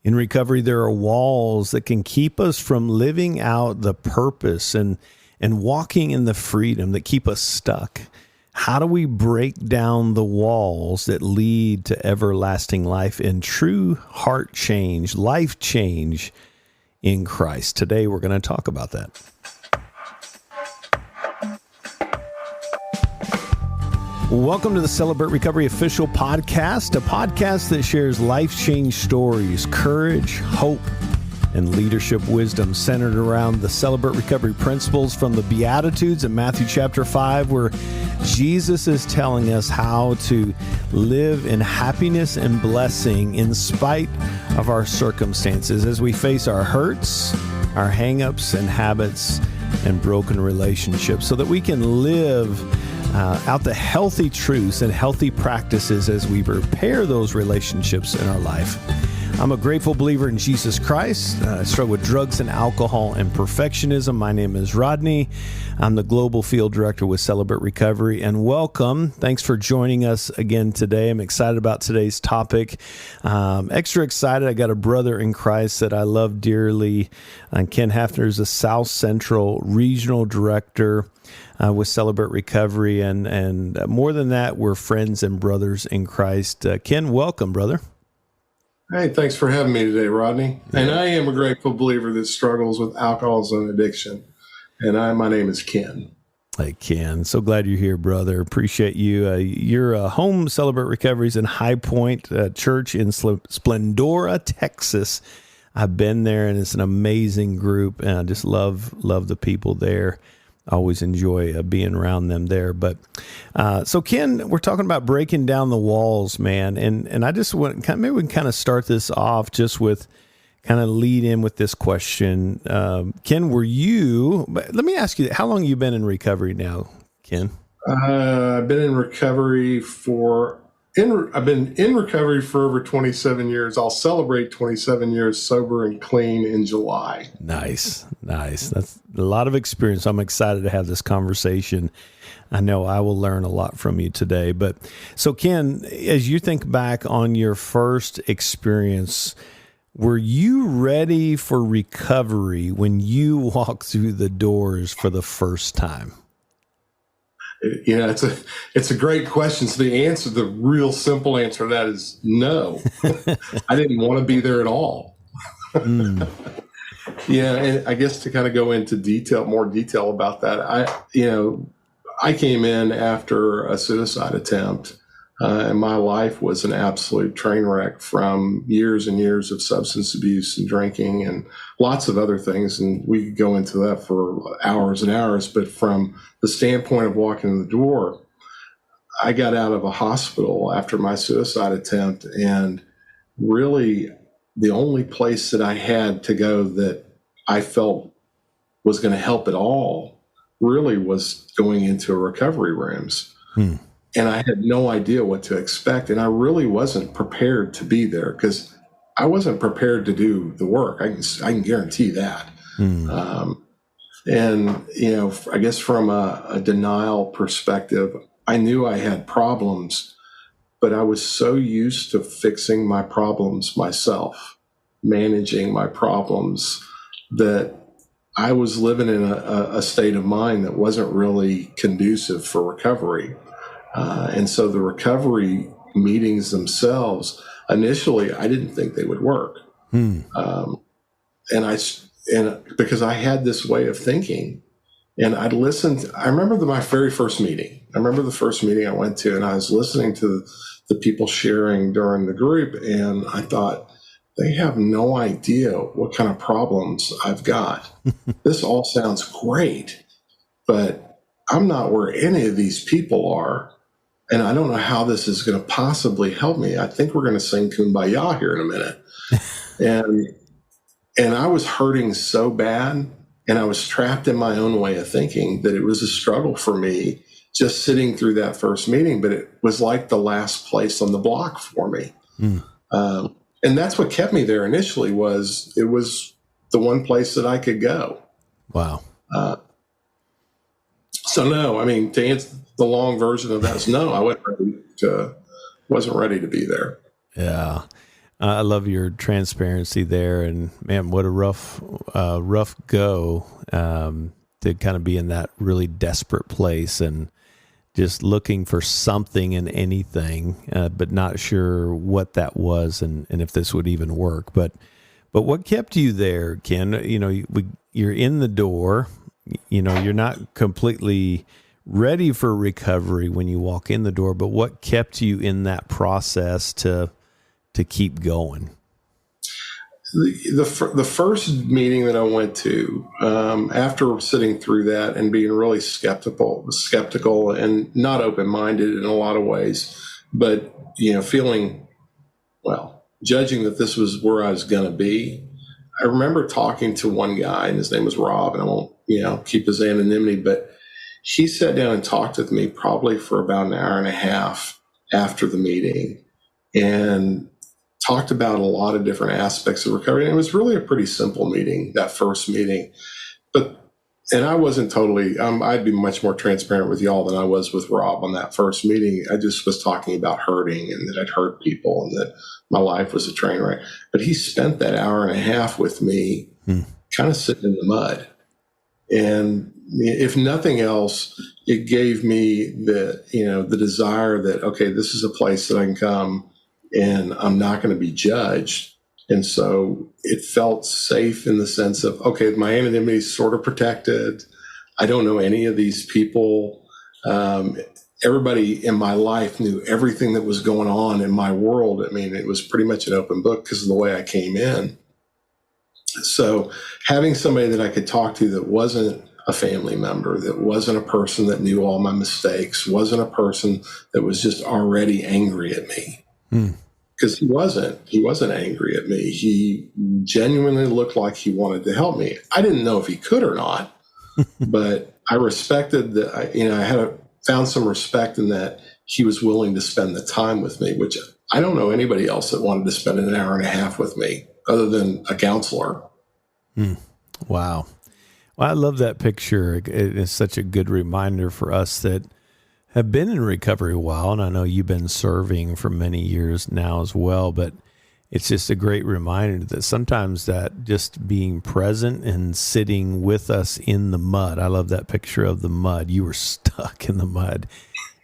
In recovery, there are walls that can keep us from living out the purpose and walking in the freedom that keep us stuck. How do we break down the walls that lead to everlasting life and true heart change, life change in Christ? Today, we're going to talk about that. Welcome to the Celebrate Recovery Official Podcast, a podcast that shares life change stories, courage, hope, and leadership wisdom centered around the Celebrate Recovery principles from the Beatitudes in Matthew chapter 5, where Jesus is telling us how to live in happiness and blessing in spite of our circumstances as we face our hurts, our hang-ups and habits and broken relationships so that we can live out the healthy truths and healthy practices as we repair those relationships in our life. I'm a grateful believer in Jesus Christ. I struggle with drugs and alcohol and perfectionism. My name is Rodney. I'm the Global Field Director with Celebrate Recovery, and welcome. Thanks for joining us again today. I'm excited about today's topic. Extra excited. I got a brother in Christ that I love dearly. Ken Haffner is the South Central Regional Director with Celebrate Recovery, and more than that, we're friends and brothers in Christ. Ken, welcome, brother. Hey, thanks for having me today, Rodney. Yeah. And I am a grateful believer that struggles with alcoholism and addiction. And my name is Ken. Hey, Ken. So glad you're here, brother. Appreciate you. You're home Celebrate Recoveries in High Point Church in Splendora, Texas. I've been there, and it's an amazing group, and I just love the people there. Always enjoy being around them there. But so, Ken, we're talking about breaking down the walls, man. And I just want maybe we can kind of start this off just with kind of lead in with this question. Ken, let me ask you, how long have you been in recovery now, Ken? I've been in recovery for over 27 years. I'll celebrate 27 years sober and clean in July. Nice. That's a lot of experience. I'm excited to have this conversation. I know I will learn a lot from you today. But so, Ken, as you think back on your first experience, were you ready for recovery when you walked through the doors for the first time? Yeah, it's a great question. So the real simple answer to that is no. I didn't want to be there at all. Yeah, and I guess to kind of go into more detail about that, I came in after a suicide attempt, and my life was an absolute train wreck from years and years of substance abuse and drinking and lots of other things. And we could go into that for hours and hours. But from the standpoint of walking in the door, I got out of a hospital after my suicide attempt, and really the only place that I had to go that I felt was going to help at all really was going into recovery rooms. And I had no idea what to expect. And I really wasn't prepared to be there because I wasn't prepared to do the work. I can guarantee that. And, I guess from a denial perspective, I knew I had problems, but I was so used to fixing my problems myself, managing my problems, that I was living in a state of mind that wasn't really conducive for recovery. And so the recovery meetings themselves, initially, I didn't think they would work. And because I had this way of thinking, and I'd listened. I remember my very first meeting. I remember the first meeting I went to, and I was listening to the people sharing during the group, and I thought, they have no idea what kind of problems I've got. This all sounds great, but I'm not where any of these people are. And I don't know how this is going to possibly help me. I think we're going to sing Kumbaya here in a minute. And I was hurting so bad, and I was trapped in my own way of thinking, that it was a struggle for me just sitting through that first meeting. But it was like the last place on the block for me. And that's what kept me there initially. It was the one place that I could go. Wow. So no, I mean, to answer the long version of that is no, I wasn't ready to be there. Yeah. I love your transparency there, and man, what a rough go to kind of be in that really desperate place and just looking for something in anything, but not sure what that was and if this would even work. But what kept you there, Ken? You're in the door. You're not completely ready for recovery when you walk in the door, but what kept you in that process to keep going? The first meeting that I went to, after sitting through that and being really skeptical and not open-minded in a lot of ways, but, feeling, judging that this was where I was going to be. I remember talking to one guy, and his name was Rob, and I won't, keep his anonymity, but he sat down and talked with me probably for about an hour and a half after the meeting and talked about a lot of different aspects of recovery. And it was really a pretty simple meeting, that first meeting. And I wasn't totally, I'd be much more transparent with y'all than I was with Rob on that first meeting. I just was talking about hurting and that I'd hurt people and that my life was a train wreck. But he spent that hour and a half with me kind of sitting in the mud. And if nothing else, it gave me the desire that, okay, this is a place that I can come and I'm not going to be judged. And so it felt safe in the sense of, okay, my anonymity is sort of protected. I don't know any of these people. Everybody in my life knew everything that was going on in my world. I mean, it was pretty much an open book because of the way I came in. So having somebody that I could talk to that wasn't a family member, that wasn't a person that knew all my mistakes, wasn't a person that was just already angry at me. Because he wasn't angry at me. He genuinely looked like he wanted to help me. I didn't know if he could or not, but I respected that. I found some respect in that he was willing to spend the time with me, which I don't know anybody else that wanted to spend an hour and a half with me other than a counselor. Wow. Well, I love that picture. It is such a good reminder for us that have been in recovery a while, and I know you've been serving for many years now as well, but it's just a great reminder that sometimes that just being present and sitting with us in the mud. I love that picture of the mud. You were stuck in the mud.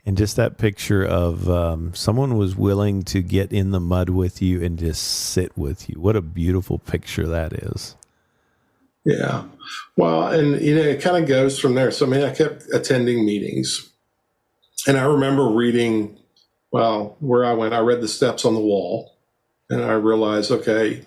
And just that picture of someone was willing to get in the mud with you and just sit with you. What a beautiful picture that is. Yeah. Well, and, it kind of goes from there. So, I kept attending meetings. And I remember reading, where I went, I read the steps on the wall, and I realized, okay,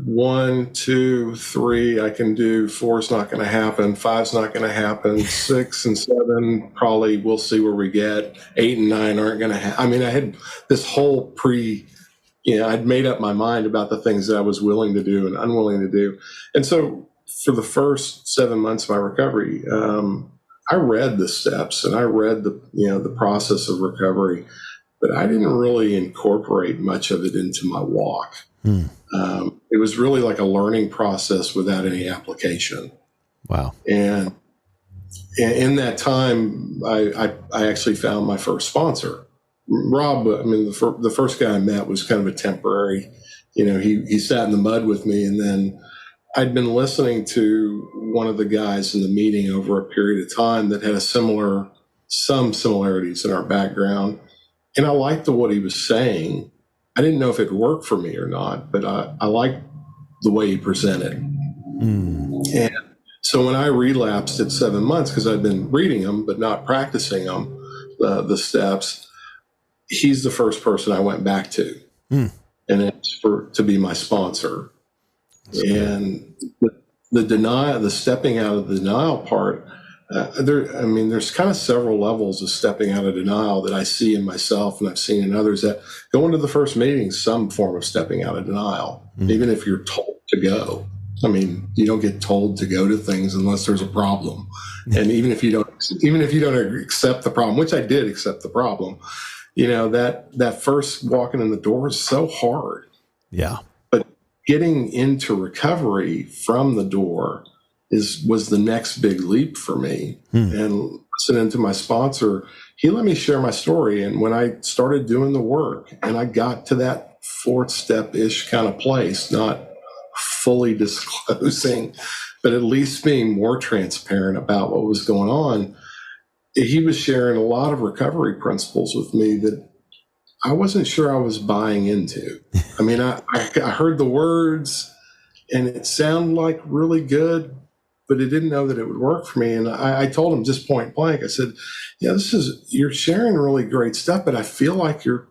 1, 2, 3, I can do. 4 is not going to happen. 5's not going to happen. 6 and 7, probably we'll see where we get. 8 and 9 aren't going to happen. I had this whole I'd made up my mind about the things that I was willing to do and unwilling to do. And so for the first 7 months of my recovery, I read the steps and I read the process of recovery, but I didn't really incorporate much of it into my walk. It was really like a learning process without any application. Wow. And in that time, I actually found my first sponsor. Rob, the first guy I met was kind of a temporary, he sat in the mud with me, and then I'd been listening to one of the guys in the meeting over a period of time that had some similarities in our background. And I liked what he was saying. I didn't know if it worked for me or not, but I liked the way he presented. And so when I relapsed at 7 months, because I'd been reading them, but not practicing them, the steps, he's the first person I went back to. And it's to be my sponsor. And the stepping out of the denial part, there's kind of several levels of stepping out of denial that I see in myself and I've seen in others. That going to the first meeting, some form of stepping out of denial, even if you're told to go. You don't get told to go to things unless there's a problem. And even if you don't accept the problem, which I did accept the problem, that first walking in the door is so hard. Yeah. Getting into recovery from the door was the next big leap for me. And listening to my sponsor, he let me share my story. And when I started doing the work and I got to that fourth step-ish kind of place, not fully disclosing, but at least being more transparent about what was going on. He was sharing a lot of recovery principles with me that I wasn't sure I was buying into. I mean, I heard the words and it sounded like really good, but I didn't know that it would work for me. And I told him just point blank, I said, yeah, you're sharing really great stuff, but I feel like you're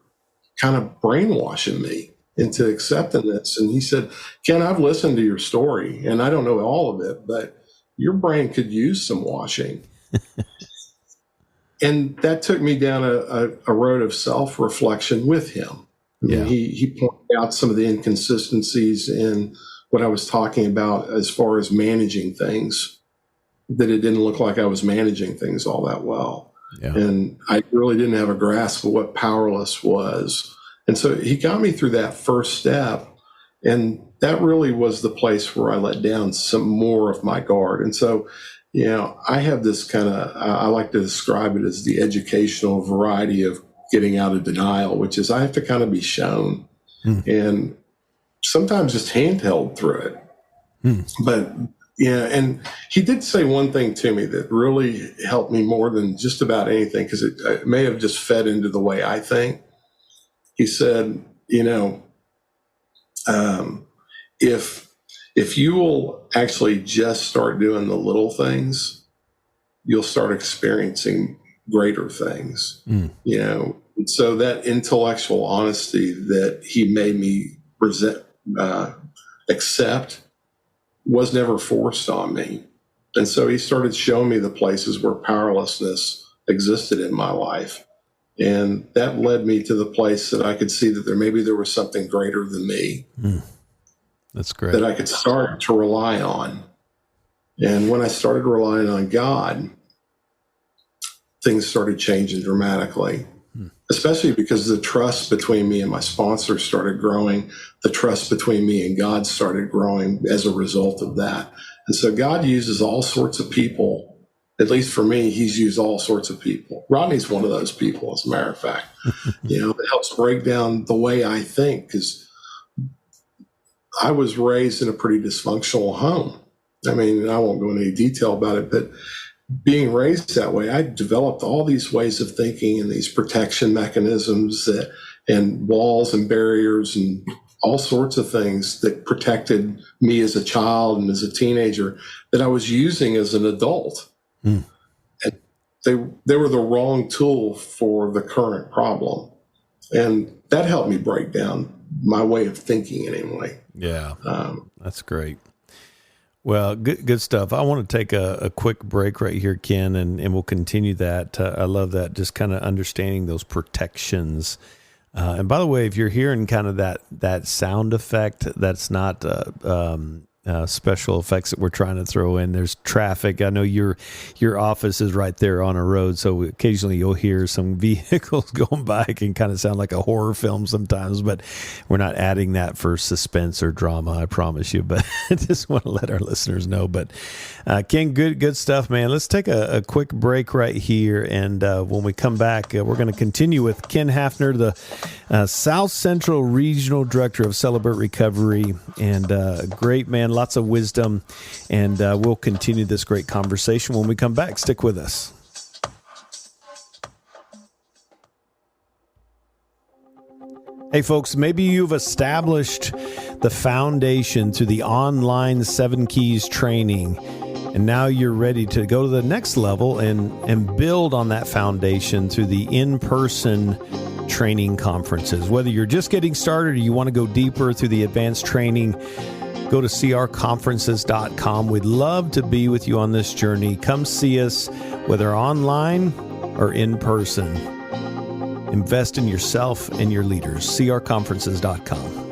kind of brainwashing me into accepting this. And he said, Ken, I've listened to your story and I don't know all of it, but your brain could use some washing. And that took me down a road of self-reflection with him. I mean, he pointed out some of the inconsistencies in what I was talking about as far as managing things, that it didn't look like I was managing things all that well. Yeah. And I really didn't have a grasp of what powerless was. And so he got me through that first step. And that really was the place where I let down some more of my guard. And so, you know, I have this kind of, I like to describe it as the educational variety of getting out of denial, which is I have to kind of be shown and sometimes just handheld through it. But yeah, and he did say one thing to me that really helped me more than just about anything, because it may have just fed into the way I think. He said, you know, if you will actually just start doing the little things, you'll start experiencing greater things, you know. And so that intellectual honesty that he made me accept was never forced on me. And so he started showing me the places where powerlessness existed in my life. And that led me to the place that I could see that maybe there was something greater than me. That's great. That I could start to rely on. And when I started relying on God, things started changing dramatically, especially because the trust between me and my sponsor started growing. The trust between me and God started growing as a result of that. And so God uses all sorts of people. At least for me, he's used all sorts of people. Rodney's one of those people, as a matter of fact, you know, that helps break down the way I think, because I was raised in a pretty dysfunctional home. I mean, I won't go into any detail about it, but being raised that way, I developed all these ways of thinking and these protection mechanisms and walls and barriers and all sorts of things that protected me as a child and as a teenager that I was using as an adult. And they were the wrong tool for the current problem. And that helped me break down my way of thinking anyway. Yeah, that's great. Well, good stuff. I want to take a quick break right here, Ken, and we'll continue that. I love that, just kind of understanding those protections. And by the way, if you're hearing kind of that sound effect, that's not special effects that we're trying to throw in. There's traffic. I know your office is right there on a road, so occasionally you'll hear some vehicles going by. It can kind of sound like a horror film sometimes, but we're not adding that for suspense or drama, I promise you. But I just want to let our listeners know. But Ken, good stuff, man. Let's take a quick break right here, and when we come back, we're going to continue with Ken Haffner, the South Central Regional Director of Celebrate Recovery, and great man. Lots of wisdom, and we'll continue this great conversation when we come back. Stick with us. Hey, folks, maybe you've established the foundation through the online 7 Keys training, and now you're ready to go to the next level and build on that foundation through the in-person training conferences. Whether you're just getting started or you want to go deeper through the advanced training, go to crconferences.com. We'd love to be with you on this journey. Come see us, whether online or in person. Invest in yourself and your leaders. crconferences.com.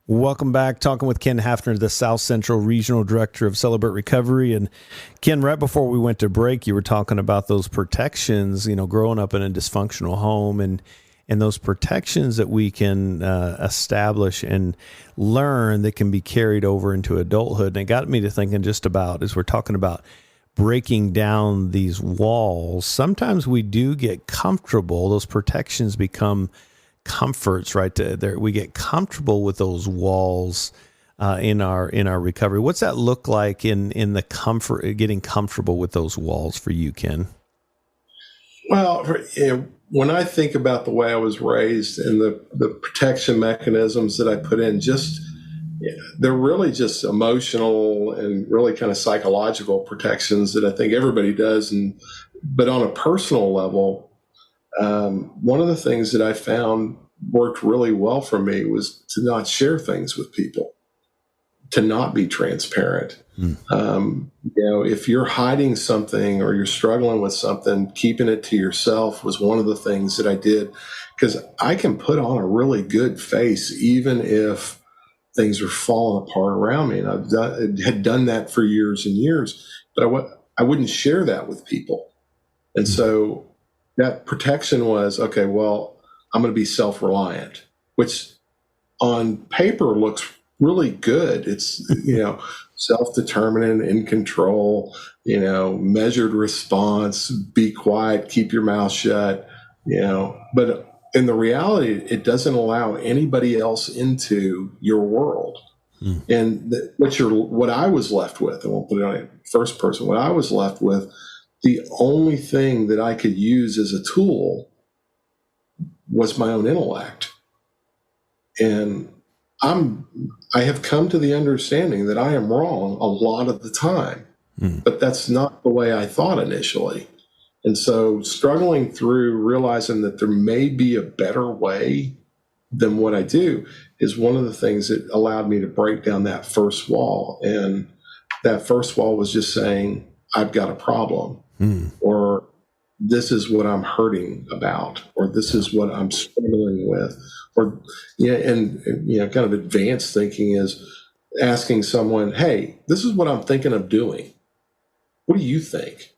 Welcome back. Talking with Ken Haffner, the South Central Regional Director of Celebrate Recovery. And Ken, right before we went to break, you were talking about those protections, you know, growing up in a dysfunctional home and those protections that we can establish and learn that can be carried over into adulthood. And it got me to thinking just about, as we're talking about breaking down these walls, sometimes we do get comfortable. Those protections become comforts, right? We get comfortable with those walls in our recovery. What's that look like in the comfort, getting comfortable with those walls for you, Ken? Well, when I think about the way I was raised and the protection mechanisms that I put in, they're really just emotional and really kind of psychological protections that I think everybody does. But on a personal level, one of the things that I found worked really well for me was to not share things with people, to not be transparent. If you're hiding something or you're struggling with something, keeping it to yourself was one of the things that I did, because I can put on a really good face even if things are falling apart around me. And had done that for years and years, but I wouldn't share that with people. And so that protection was, okay, well, I'm going to be self-reliant, which on paper looks really good. It's, self-determined, in control, measured response, be quiet, keep your mouth shut, but in the reality, it doesn't allow anybody else into your world. And what I was left with, I won't put it on a first person, what I was left with, the only thing that I could use as a tool was my own intellect. And I have come to the understanding that I am wrong a lot of the time, but that's not the way I thought initially. And so struggling through realizing that there may be a better way than what I do is one of the things that allowed me to break down that first wall. And that first wall was just saying, I've got a problem, or this is what I'm hurting about, or this is what I'm struggling with, or, kind of advanced thinking is asking someone, hey, this is what I'm thinking of doing. What do you think?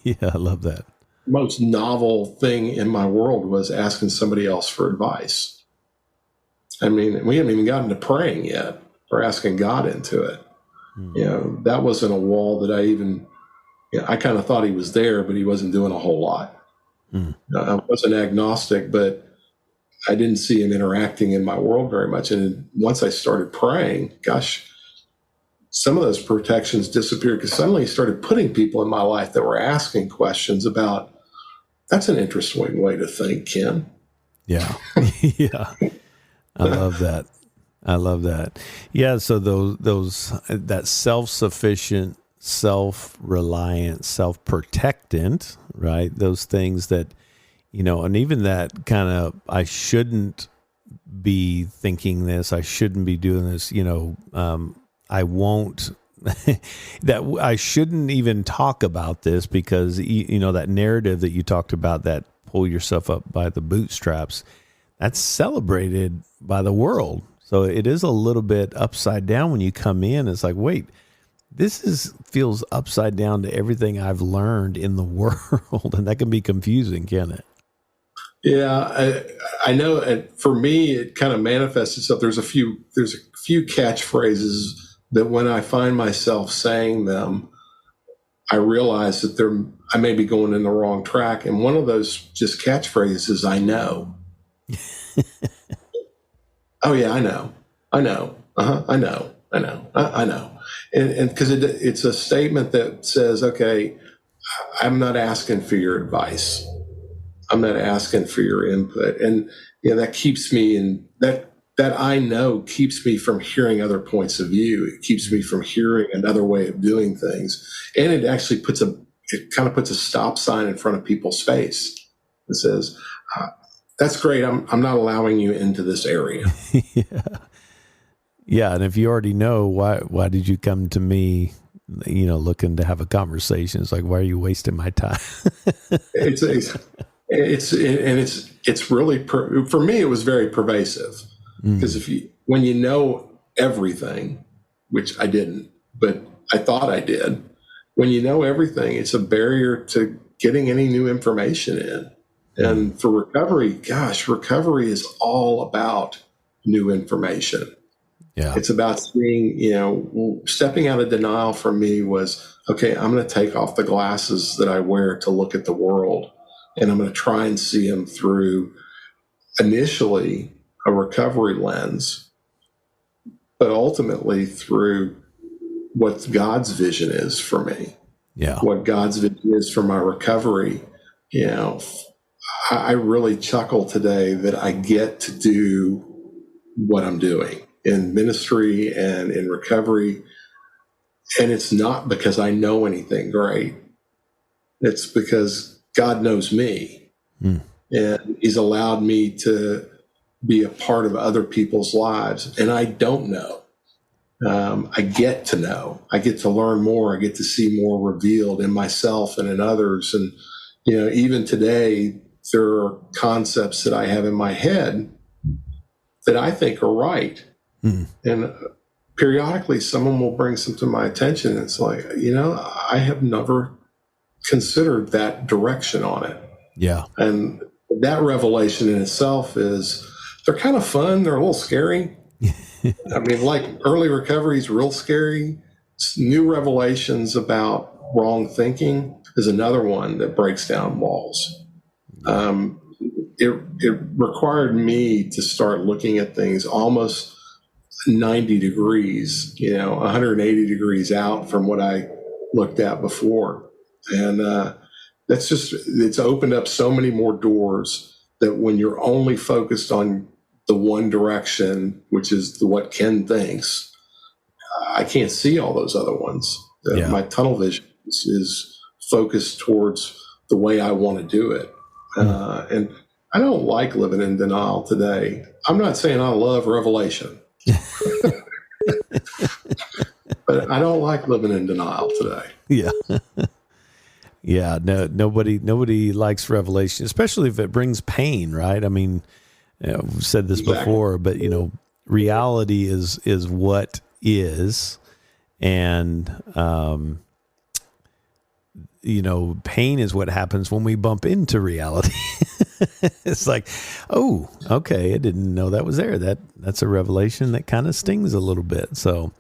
Yeah, I love that. The most novel thing in my world was asking somebody else for advice. I mean, we haven't even gotten to praying yet or asking God into it. That wasn't a wall that I kind of thought he was there, but he wasn't doing a whole lot. I wasn't agnostic, but I didn't see him interacting in my world very much. And once I started praying, gosh, some of those protections disappeared because suddenly he started putting people in my life that were asking questions about, that's an interesting way to think, Ken. Yeah. Yeah. I love that. I love that. Yeah. So that self-sufficient, self-reliant, self-protectant, right? Those things that, and even that kind of, I shouldn't be thinking this, I shouldn't be doing this, I won't, that I shouldn't even talk about this because, that narrative that you talked about, that pull yourself up by the bootstraps, that's celebrated by the world. So it is a little bit upside down when you come in. It's like, wait, feels upside down to everything I've learned in the world. And that can be confusing, can't it? Yeah, I know. And for me, it kind of manifests itself. There's a few catchphrases that when I find myself saying them, I realize that I may be going in the wrong track. And one of those just catchphrases is, I know. Oh yeah, I know. I know. I know. I know. And because it's a statement that says, okay, I'm not asking for your advice. I'm not asking for your input. And that keeps me in that I know keeps me from hearing other points of view. It keeps me from hearing another way of doing things. And it actually puts a stop sign in front of people's face. It says, that's great. I'm not allowing you into this area. Yeah. Yeah. And if you already know, why did you come to me, looking to have a conversation? It's like, why are you wasting my time? It's really, for me, it was very pervasive because when you know everything, which I didn't, but I thought I did, when you know everything, it's a barrier to getting any new information in. And for recovery, gosh, recovery is all about new information. Yeah. It's about seeing, stepping out of denial for me was, okay, I'm going to take off the glasses that I wear to look at the world, and I'm going to try and see them through initially a recovery lens, but ultimately through what God's vision is for me. Yeah. What God's vision is for my recovery. I really chuckle today that I get to do what I'm doing in ministry and in recovery. And it's not because I know anything great. It's because God knows me. And he's allowed me to be a part of other people's lives. And I don't know. I get to know. I get to learn more. I get to see more revealed in myself and in others. And, even today, there are concepts that I have in my head that I think are right. And periodically, someone will bring some to my attention. And it's like, I have never considered that direction on it. Yeah. And that revelation in itself they're kind of fun. They're a little scary. I mean, like early recovery is real scary. New revelations about wrong thinking is another one that breaks down walls. It required me to start looking at things almost 90 degrees, 180 degrees out from what I looked at before. And it's opened up so many more doors that when you're only focused on the one direction, which is what Ken thinks, I can't see all those other ones. Yeah. My tunnel vision is focused towards the way I want to do it. And I don't like living in denial today. I'm not saying I love revelation, but I don't like living in denial today. Yeah. Yeah. No, nobody likes revelation, especially if it brings pain, right? I mean, we've said this before, but reality is what is, and pain is what happens when we bump into reality. It's like, oh, okay, I didn't know that was there. That's a revelation that kind of stings a little bit. So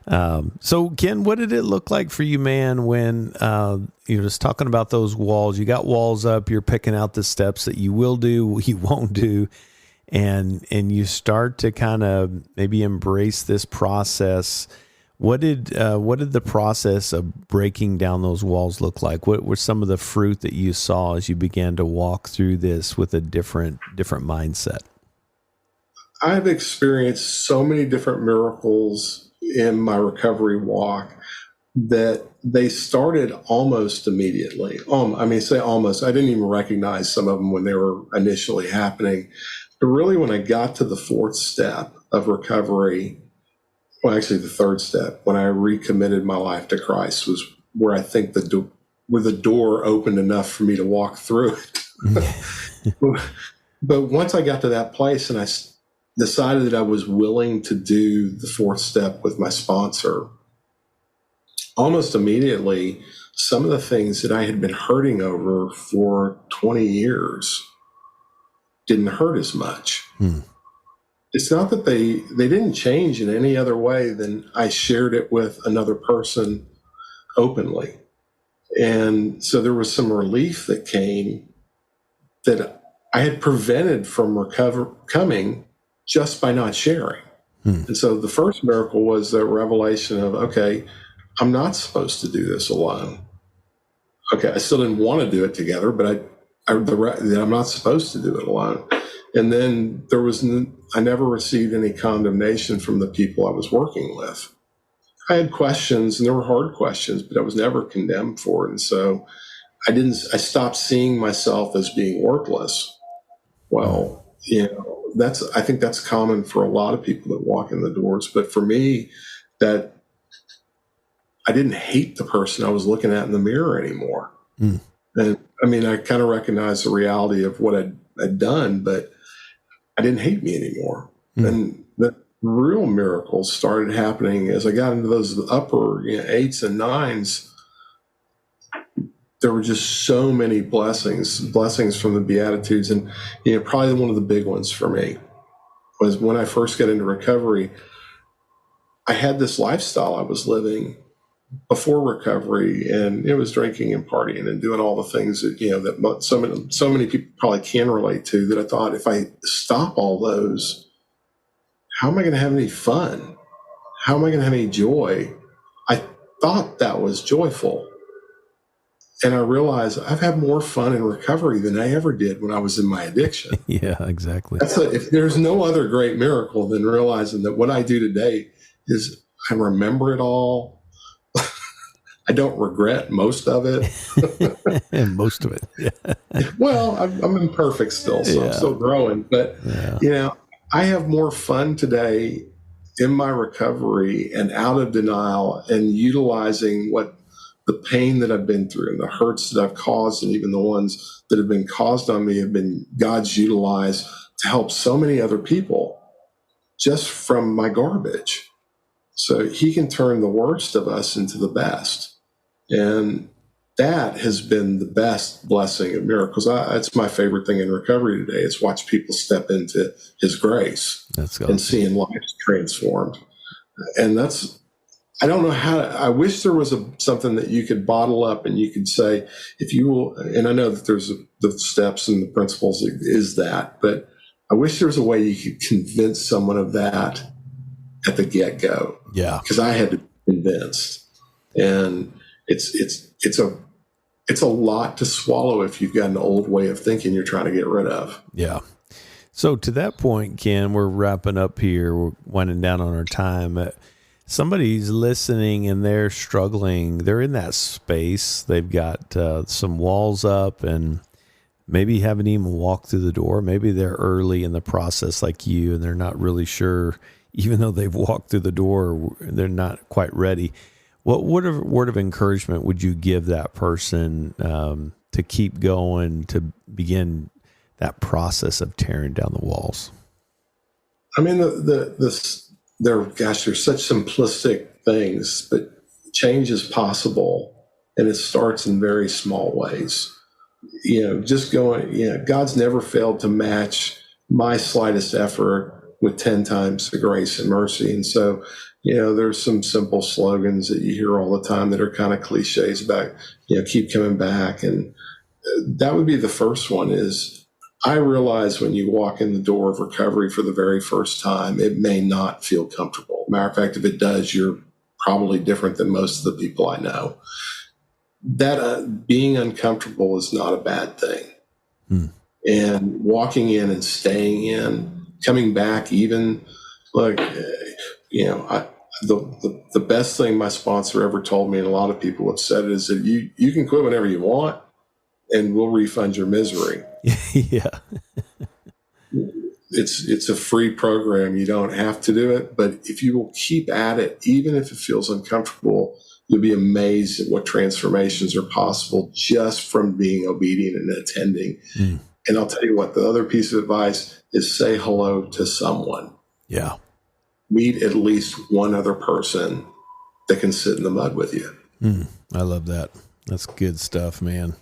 Ken, what did it look like for you, man, when you're just talking about those walls? You got walls up, you're picking out the steps that you will do, you won't do, and you start to kind of maybe embrace this process. What did the process of breaking down those walls look like? What were some of the fruit that you saw as you began to walk through this with a different mindset? I've experienced so many different miracles in my recovery walk that they started almost immediately. Say almost. I didn't even recognize some of them when they were initially happening. But really, when I got to the fourth step of recovery, well, actually the third step, when I recommitted my life to Christ, was where I think where the door opened enough for me to walk through it. But once I got to that place and I decided that I was willing to do the fourth step with my sponsor, almost immediately, some of the things that I had been hurting over for 20 years didn't hurt as much. It's not that they didn't change in any other way than I shared it with another person openly. And so there was some relief that came that I had prevented from coming just by not sharing. And so the first miracle was the revelation of, okay, I'm not supposed to do this alone. Okay, I still didn't want to do it together, but I'm not supposed to do it alone. And then I never received any condemnation from the people I was working with. I had questions, and there were hard questions, but I was never condemned for it. And so I stopped seeing myself as being worthless. Well, I think that's common for a lot of people that walk in the doors. But for me, that I didn't hate the person I was looking at in the mirror anymore. And I kind of recognized the reality of what I'd done, but I didn't hate me anymore. And the real miracles started happening as I got into those upper 8s and 9s. There were just so many blessings from the Beatitudes. And, probably one of the big ones for me was when I first got into recovery, I had this lifestyle I was living before recovery, and it was drinking and partying and doing all the things that, that so many people probably can relate to, that I thought, if I stop all those, how am I going to have any fun? How am I going to have any joy? I thought that was joyful. And I realized I've had more fun in recovery than I ever did when I was in my addiction. Yeah, exactly. If there's no other great miracle than realizing that what I do today is I remember it all. I don't regret most of it. Most of it. Yeah. Well, I'm imperfect still, so I'm still growing. But, I have more fun today in my recovery and out of denial, and utilizing what the pain that I've been through and the hurts that I've caused, and even the ones that have been caused on me, have been God's utilized to help so many other people just from my garbage. So he can turn the worst of us into the best. And that has been the best blessing of miracles. It's my favorite thing in recovery today, is watch people step into his grace. That's awesome. And seeing lives transformed. And I don't know I wish there was something that you could bottle up and you could say, if you will, and I know that there's the steps and the principles is that, but I wish there was a way you could convince someone of that at the get-go. Yeah. Because I had to be convinced. And it's a lot to swallow if you've got an old way of thinking you're trying to get rid of. Yeah. So to that point, Ken, we're wrapping up here. We're winding down on our time. Somebody's listening and they're struggling. They're in that space. They've got some walls up and maybe haven't even walked through the door. Maybe they're early in the process like you, and they're not really sure, even though they've walked through the door, they're not quite ready. What word of encouragement would you give that person to keep going, to begin that process of tearing down the walls? I mean, they're such simplistic things, but change is possible, and it starts in very small ways. Just going, God's never failed to match my slightest effort with 10 times the grace and mercy. And so, there's some simple slogans that you hear all the time that are kind of cliches about, keep coming back. And that would be the first one. Is I realize when you walk in the door of recovery for the very first time, it may not feel comfortable. Matter of fact, if it does, you're probably different than most of the people I know. That being uncomfortable is not a bad thing. And walking in and staying in, coming back, even like, the best thing my sponsor ever told me, and a lot of people have said it, is that you can quit whenever you want and we'll refund your misery. Yeah. It's a free program. You don't have to do it, but if you will keep at it, even if it feels uncomfortable, you'll be amazed at what transformations are possible just from being obedient and attending. And I'll tell you what, the other piece of advice is say hello to someone. Yeah. Meet at least one other person that can sit in the mud with you. I love that. That's good stuff, man.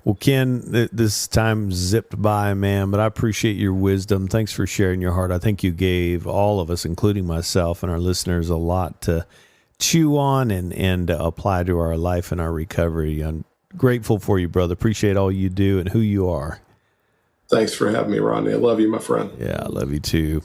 Well, Ken, this time zipped by, man, but I appreciate your wisdom. Thanks for sharing your heart. I think you gave all of us, including myself and our listeners, a lot to chew on and apply to our life and our recovery. I'm grateful for you, brother. Appreciate all you do and who you are. Thanks for having me, Rodney. I love you, my friend. Yeah, I love you too.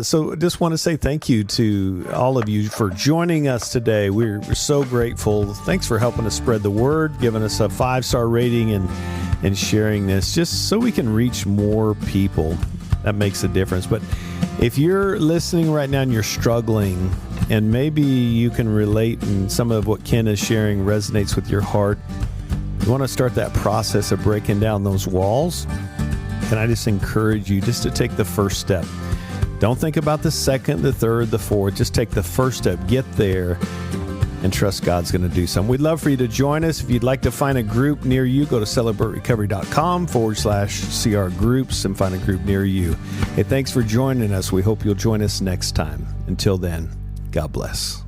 So just want to say thank you to all of you for joining us today. We're so grateful. Thanks for helping us spread the word, giving us a 5-star rating and sharing this just so we can reach more people. That makes a difference. But if you're listening right now and you're struggling, and maybe you can relate and some of what Ken is sharing resonates with your heart, you want to start that process of breaking down those walls, can I just encourage you just to take the first step. Don't think about the second, the third, the fourth. Just take the first step. Get there and trust God's going to do something. We'd love for you to join us. If you'd like to find a group near you, go to celebraterecovery.com/CR groups and find a group near you. Hey, thanks for joining us. We hope you'll join us next time. Until then, God bless.